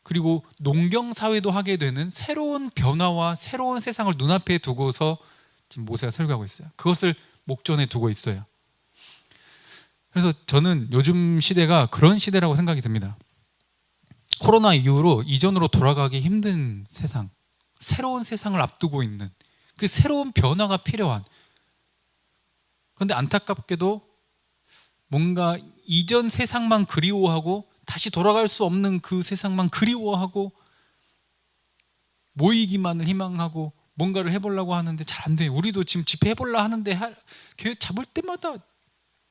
그리고 농경사회도 하게 되는 새로운 변화와 새로운 세상을 눈앞에 두고서 지금 모세가 설교하고 있어요. 그것을 목전에 두고 있어요. 그래서 저는 요즘 시대가 그런 시대라고 생각이 듭니다. 코로나 이후로 이전으로 돌아가기 힘든 세상, 새로운 세상을 앞두고 있는, 그 새로운 변화가 필요한, 그런데 안타깝게도 뭔가 이전 세상만 그리워하고 다시 돌아갈 수 없는 그 세상만 그리워하고 모이기만을 희망하고 뭔가를 해보려고 하는데 잘 안 돼요. 우리도 지금 집회 해보려 하는데 계획 잡을 때마다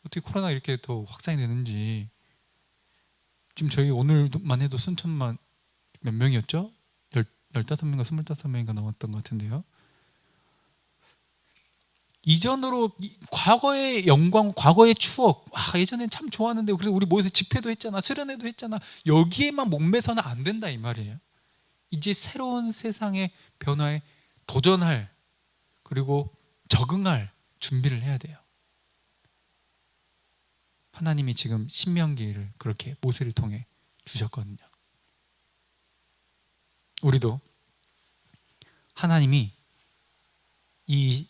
어떻게 코로나 이렇게 더 확산이 되는지. 지금 저희 오늘만 해도 순천만 몇 명이었죠? 15명인가 25명인가 넘었던 것 같은데요. 이전으로 과거의 영광, 과거의 추억, 예전엔 참 좋았는데 그래서 우리 모여서 집회도 했잖아, 수련회도 했잖아, 여기에만 목매서는 안 된다 이 말이에요. 이제 새로운 세상의 변화에 도전할, 그리고 적응할 준비를 해야 돼요. 하나님이 지금 신명기를 그렇게 모세를 통해 주셨거든요. 우리도 하나님이 이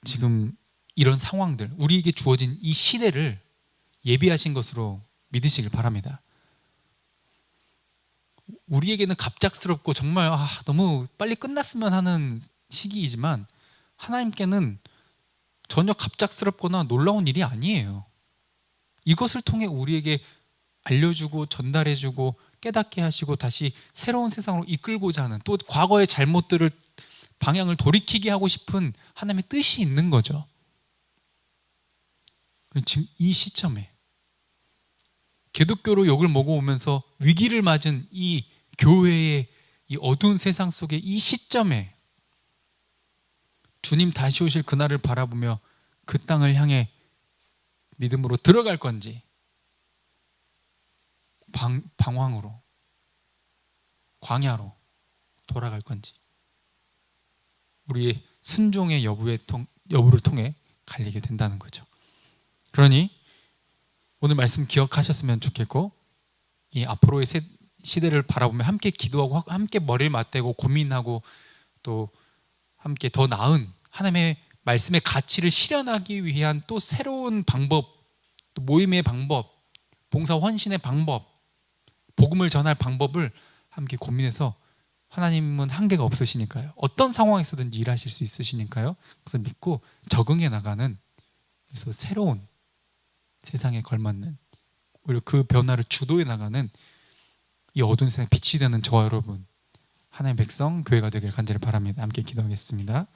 지금 이런 상황들, 우리에게 주어진 이 시대를 예비하신 것으로 믿으시길 바랍니다. 우리에게는 갑작스럽고 정말 너무 빨리 끝났으면 하는 시기이지만 하나님께는 전혀 갑작스럽거나 놀라운 일이 아니에요. 이것을 통해 우리에게 알려주고 전달해주고 깨닫게 하시고 다시 새로운 세상으로 이끌고자 하는, 또 과거의 잘못들을 방향을 돌이키게 하고 싶은 하나님의 뜻이 있는 거죠. 지금 이 시점에 기독교로 욕을 먹어오면서 위기를 맞은 이 교회의 이 어두운 세상 속에 이 시점에 주님 다시 오실 그날을 바라보며 그 땅을 향해 믿음으로 들어갈 건지 방황으로, 광야로 돌아갈 건지, 우리의 순종의 여부를 통해 갈리게 된다는 거죠. 그러니 오늘 말씀 기억하셨으면 좋겠고, 이 앞으로의 시대를 바라보며 함께 기도하고 함께 머리를 맞대고 고민하고 또 함께 더 나은 하나님의 말씀의 가치를 실현하기 위한 또 새로운 방법, 또 모임의 방법, 봉사 헌신의 방법, 복음을 전할 방법을 함께 고민해서, 하나님은 한계가 없으시니까요. 어떤 상황에서든지 일하실 수 있으시니까요. 그래서 믿고 적응해 나가는, 그래서 새로운 세상에 걸맞는, 오히려 그 변화를 주도해 나가는 이 어두운 세상에 빛이 되는 저와 여러분, 하나님의 백성, 교회가 되길 간절히 바랍니다. 함께 기도하겠습니다.